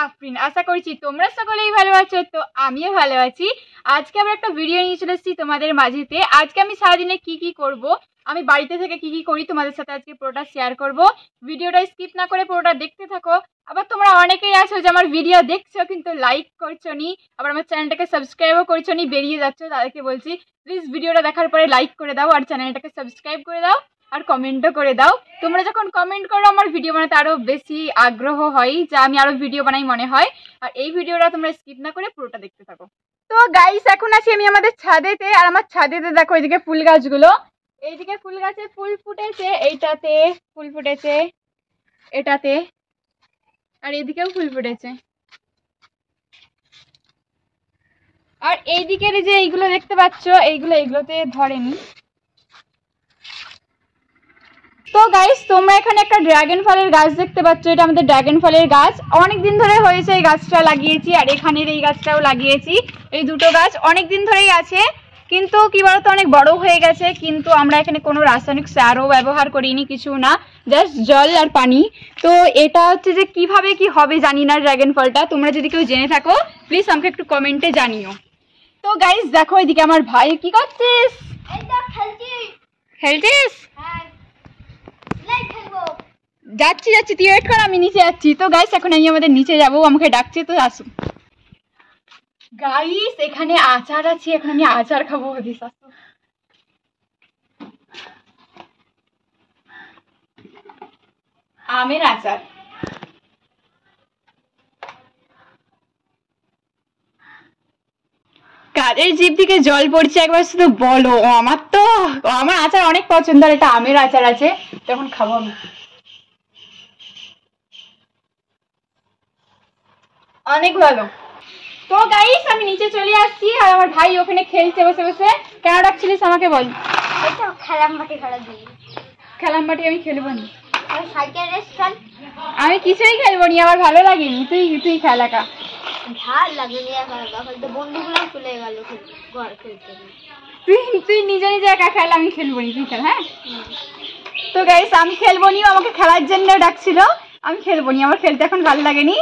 আফরিন। আশা করছি তোমরা সকলেই ভালো আছো, তো আমিও ভালো আছি। আজকে আমরা একটা ভিডিও নিয়ে চলে এসেছি তোমাদের মাঝেতে। আজকে আমি সারাদিনে কি করব, আমি বাড়িতে থেকে কি করি তোমাদের সাথে আজকে পুরোটা শেয়ার করব। ভিডিওটা স্কিপ না করে পুরোটা দেখতে থাকো। আবার তোমরা অনেকেই আছো যে আমার ভিডিও দেখছো কিন্তু লাইক করছো নি, আবার আমার চ্যানেলটাকে সাবস্ক্রাইবও করছো নি, বেরিয়ে যাচ্ছ। তাদেরকে বলছি প্লিজ ভিডিওটা দেখার পরে লাইক করে দাও আর চ্যানেলটাকে সাবস্ক্রাইব করে দাও আর কমেন্টও করে দাও। তোমরা যখন কমেন্ট করো আমার ভিডিও বানাতে আরও বেশি আগ্রহ হয়, যা আমি আরও ভিডিও বানাই মনে হয়। আর এই ভিডিওটা তোমরা স্কিপ না করে পুরোটা দেখতে থাকো। তো গাইস, এখন আছি আমি আমাদের ছাদেতে, আর আমার ছাদেতে দেখো এইদিকে ফুল গাছগুলো, এইদিকে ফুল গাছে ফুল ফুটেছে, এইটাতে ফুল ফুটেছে, এটাতে, আর এইদিকেও ফুল ফুটেছে। আর এইদিকের যে এইগুলো দেখতে পাচ্ছ, এইগুলোতে ধরেনি। তো গাইস, তোমরা এখানে একটা ড্রাগন ফলের গাছ দেখতে পাচ্ছ, এটা আমাদের ড্রাগন ফলের গাছ। অনেক দিন ধরে হয়েছে, এই গাছটা লাগিয়েছি, আর এখানের এই গাছটাও লাগিয়েছি। এই দুটো গাছ অনেক দিন ধরেই আছে, কিন্তু কি বলতো অনেক বড় হয়ে গেছে। কিন্তু আমরা এখানে কোনো রাসায়নিক সারও ব্যবহার করিনি, কিছু না, জাস্ট জল আর পানি। তো এটা হচ্ছে যে কিভাবে কি হবে জানি না ড্রাগন ফলটা, তোমরা যদি কেউ জেনে থাকো প্লিজ আমাকে একটু কমেন্টে জানিও। তো গাইস দেখো এদিকে আমার ভাই, কি করছিস? খেলছিস? যাচ্ছি তুই ওয়েট কর, আমি নিচে যাচ্ছি। তো গাইস এখন আমি আমাদের নিচে যাবো, আমাকে ডাকছে, তো আসো। গাইস এখানে আচার আছে, এখন আমি আচার খাবো। হদিস আসো। আমের আচার। কাদের জিভ থেকে জল পড়ছে একবার শুধু বলো। আমার আচার অনেক পছন্দ, আর এটা আমের আচার আছে, তখন খাবো আমি। অনেক ভালো। তো গাইস আমি নিচে চলে আসছি, আর আমার ভাই ওখানে খেলছে বসে বসে। কেন ডাকছিলিস আমাকে বল? খেলাম বাটি আমি খেলবো না, আমি কিছুই খেলবো নি, আমার ভালো লাগেনি। তুই খেল একা। তুই নিজে একা খেল, আমি খেলবো নি, তুই খেল। হ্যাঁ তো গাইস আমি খেলবো নি, আমাকে খেলার জন্য ডাকছিল, আমি খেলবো নি, আমার খেলতে এখন ভালো লাগেনি।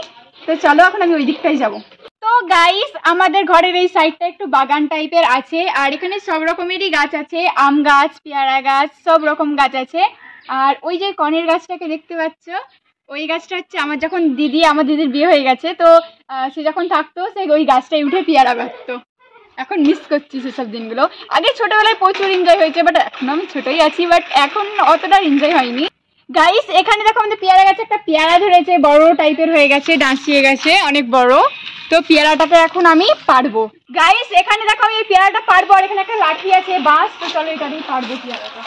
তো চলো এখন আমি ওই দিকটাই যাবো। তো গাইস আমাদের ঘরের এই সাইডটা একটু বাগান টাইপের আছে, আর এখানে সব রকমেরই গাছ আছে, আম গাছ, পেয়ারা গাছ, সব রকম গাছ আছে। আর ওই যে কনের গাছটাকে দেখতে পাচ্ছ, ওই গাছটা হচ্ছে আমার আমার দিদির বিয়ে হয়ে গেছে, তো সে যখন থাকতো সে ওই গাছটায় উঠে পেয়ারা পারতো। এখন মিস করছি সেসব দিনগুলো। আগে ছোটবেলায় প্রচুর এনজয় হয়েছে, বাট এখন আমি ছোটই আছি, বাট এখন অতটা এনজয় হয়নি। গাইস এখানে দেখো আমাদের পেয়ারা গাছে একটা পেয়ারা ধরেছে, বড় টাইপের হয়ে গেছে, ডাঁচিয়ে গেছে, অনেক বড়। তো পেয়ারাটাকে এখন আমি পারবো। গাইস এখানে দেখো আমি এই পেয়ারাটা পারবো, আর এখানে একটা লাঠি আছে, বাস। তো চলো এটা দিয়ে পারবো পেয়ারাটা।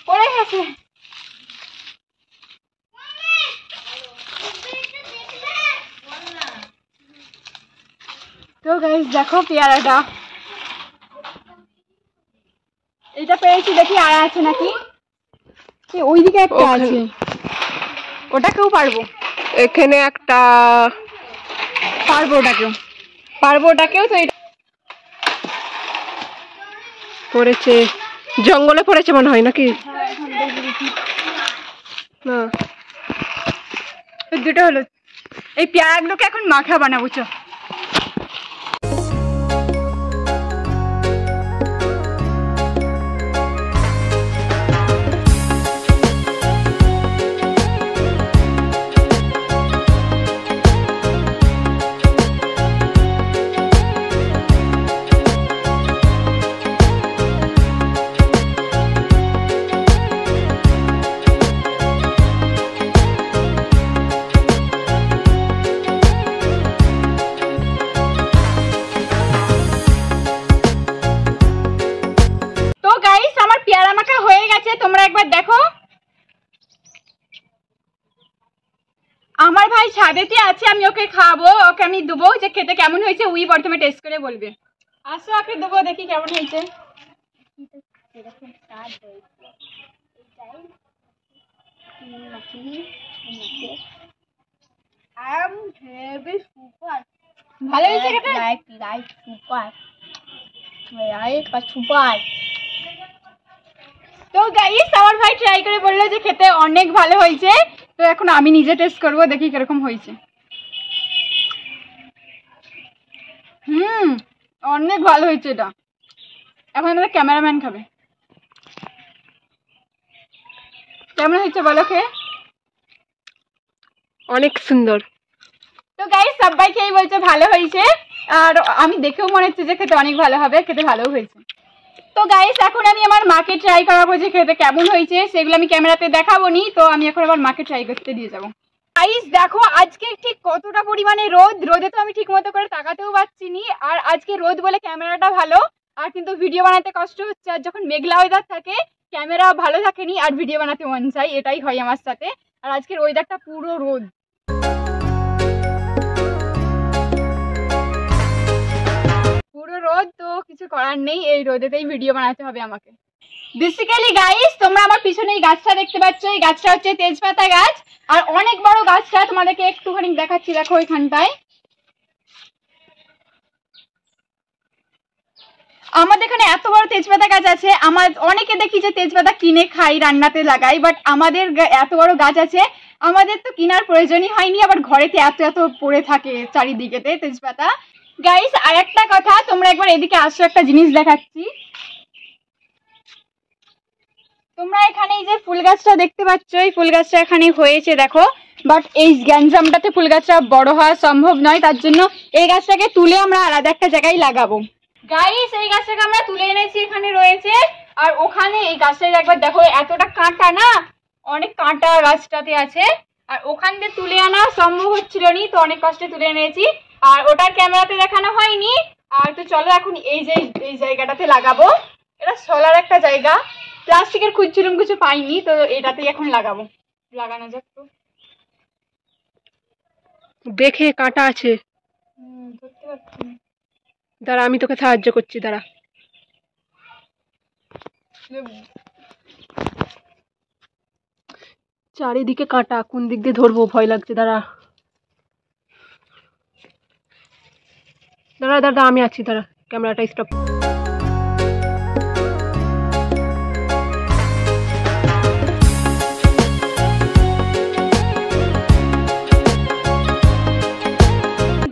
পড়ে গেছে। তো গাইস দেখো পেয়ারাটা, এটা পেয়েছি, দেখি আর আছে নাকি। ওইদিকে একটা আছে, ওটাকেও পারবো। এখানে একটা পারবো, ওটাকেও। তো এটা পড়েছে, জঙ্গলে পড়েছে মনে হয় নাকি? না, দুটো হলো। এই পেয়ারাগুলোকে এখন মাখা বানাবো। চো পেয়ারা মাখা হয়ে গেছে, তোমরা একবার দেখো। আমার ভাই ছাদেতে আছে, আমি ওকে খাওয়াবো, ওকে আমি দেবো যে খেতে কেমন হয়েছে, উই প্রথমে টেস্ট করে বলবে। আসো ওকে দেবো, দেখি কেমন হয়েছে। ভালো হয়েছে খেতে? তো গাইস আমার ভাই ট্রাই করে বললো যে খেতে অনেক ভালো হয়েছে। তো এখন আমি নিজে টেস্ট করবো, দেখি কিরকম হয়েছে। অনেক ভালো হয়েছে এটা। এখন আমাদের ক্যামেরাম্যান খাবে। কেমন হয়েছে বলো খেয়ে? অনেক সুন্দর। তো গাইস সবাই খেয়ে বলছে ভালো হয়েছে, আর আমি দেখেও মনে হচ্ছে যে খেতে অনেক ভালো হবে, খেতে ভালো হয়েছে। তো গাইস এখন আমি আমার মাকে ট্রাই করাবো যে খেতে কেমন হয়েছে, সেগুলো আমি ক্যামেরাতে দেখাবো নি। তো আমি এখন আমার মাকে ট্রাই করতে দিয়ে যাবো। গাইস দেখো আজকে ঠিক কতটা পরিমাণে রোদ, রোদে তো আমি ঠিক মতো করে তাকাতেও পারছি নি। আর আজকে রোদ বলে ক্যামেরাটা ভালো, আর কিন্তু ভিডিও বানাতে কষ্ট হচ্ছে। আর যখন মেঘলা ওয়েদার থাকে ক্যামেরা ভালো থাকেনি আর ভিডিও বানাতে মন চাই, এটাই হয় আমার সাথে। আর আজকের ওয়েদারটা পুরো রোদ, পুরো রোদ। তো কিছু করার নেই, এই রোদেতেই ভিডিও বানাতে হবে আমাকে। বেসিক্যালি গাইস তোমরা আমার পিছনে এই গাছটা দেখতে পাচ্ছ, এই গাছটা হচ্ছে তেজপাতা গাছ। আর অনেক বড় গাছটা, তোমাদেরকে একটুখানি দেখাচ্ছি, দেখো ওইখানটায়। আমাদের এখানে এত বড় তেজপাতা গাছ আছে। আমার অনেকে দেখি যে তেজপাতা কিনে খাই, রান্নাতে লাগাই, বাট আমাদের এত বড় গাছ আছে, আমাদের তো কেনার প্রয়োজনই হয়নি। আবার ঘরেতে এত এত পড়ে থাকে চারিদিকেতে তেজপাতা। গাইস আর একটা কথা, তোমরা একবার এদিকে আসো, একটা জিনিস দেখাচ্ছি। তোমরা এখানে এই যে ফুল গাছটা দেখতে পাচ্ছ, এই ফুল গাছটা এখানে হয়েছে দেখো, বাট এই গ্যাঞ্জামটাতে ফুল গাছটা বড় হওয়া সম্ভব নয়। তার জন্য এই গাছটাকে তুলে আমরা আলাদা একটা জায়গায় লাগাবো। গাইস এই গাছটাকে আমরা তুলে এনেছি, এখানে রয়েছে। আর ওখানে এই গাছটায় একবার দেখো, এতটা কাঁটা না, অনেক কাঁটা গাছটাতে আছে। আর ওখান দিয়ে তুলে আনা সম্ভব হচ্ছিল না, তো অনেক কষ্টে তুলে এনেছি। আর ওটার ক্যামেরাতে দেখানো হয়নি। আর তো চলো এখন এই যে এই জায়গাটাতে লাগাবো। এটা সোলার একটা জায়গা, প্লাস্টিকের খুঁজছিলাম কিছু পাইনি, তো এটাতেই এখন লাগাবো। লাগানো যাক। তো দেখে কাঁটা আছে, ধরতে পারছি না। দাঁড়া আমি তোকে সাহায্য করছি, দাঁড়া। চারিদিকে কাঁটা, কোন দিক দিয়ে ধরবো ভয় লাগছে, দাঁড়া দাঁড়া দাঁড়া আমি আছি, দাঁড়া ক্যামেরাটা স্টপ।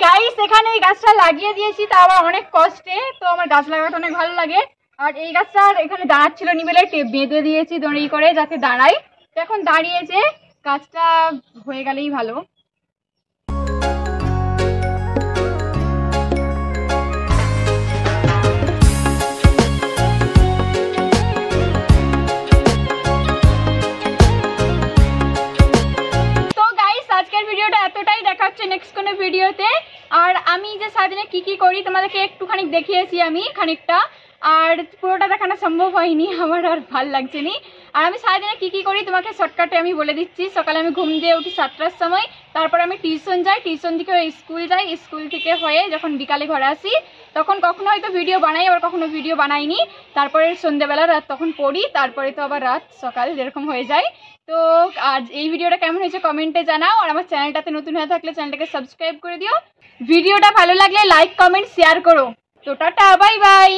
গাইস এখানে এই গাছটা লাগিয়ে দিয়েছি, তা আবার অনেক কষ্টে। তো আমার গাছ লাগাতে অনেক ভালো লাগে। আর এই গাছটা এখানে দাঁড়াচ্ছিল নি বলে বেঁধে দিয়েছি দড়ি করে, যাতে দাঁড়াই। তো এখন দাঁড়িয়েছে, গাছটা হয়ে গেলেই ভালো। ভিডিওটা এতটাই, দেখা হচ্ছে নেক্সট কোনো ভিডিওতে। আর আমি যে সারাদিনে কি করি তোমাদেরকে একটুখানি দেখিয়েছি আমি খানিকটা, আর পুরোটা দেখানো সম্ভব হয়নি, আমার আর ভাল লাগছে নি। আর আমি সারাদিনে কি করি তোমাকে শর্টকাটে আমি বলে দিচ্ছি। সকালে আমি ঘুম দিয়ে উঠি 7টার সময়, তারপর আমি টিউশন যাই, টিউশন থেকে স্কুল যাই, স্কুল থেকে হয়ে যখন বিকালে ঘরে আসি তখন কখনো হয়তো ভিডিও বানাই, আবার কখনো ভিডিও বানাইনি। তারপরে সন্ধ্যেবেলা রাত তখন পড়ি, তারপরে তো আবার রাত সকাল যেরকম হয়ে যায়। তো আজ এই ভিডিওটা কেমন হয়েছে কমেন্টে জানাও। আর আমার চ্যানেলটাতে নতুন হয়ে থাকলে চ্যানেলটাকে সাবস্ক্রাইব করে দিও। ভিডিওটা ভালো লাগলে লাইক কমেন্ট শেয়ার করো। তো টাটা, বাই বাই।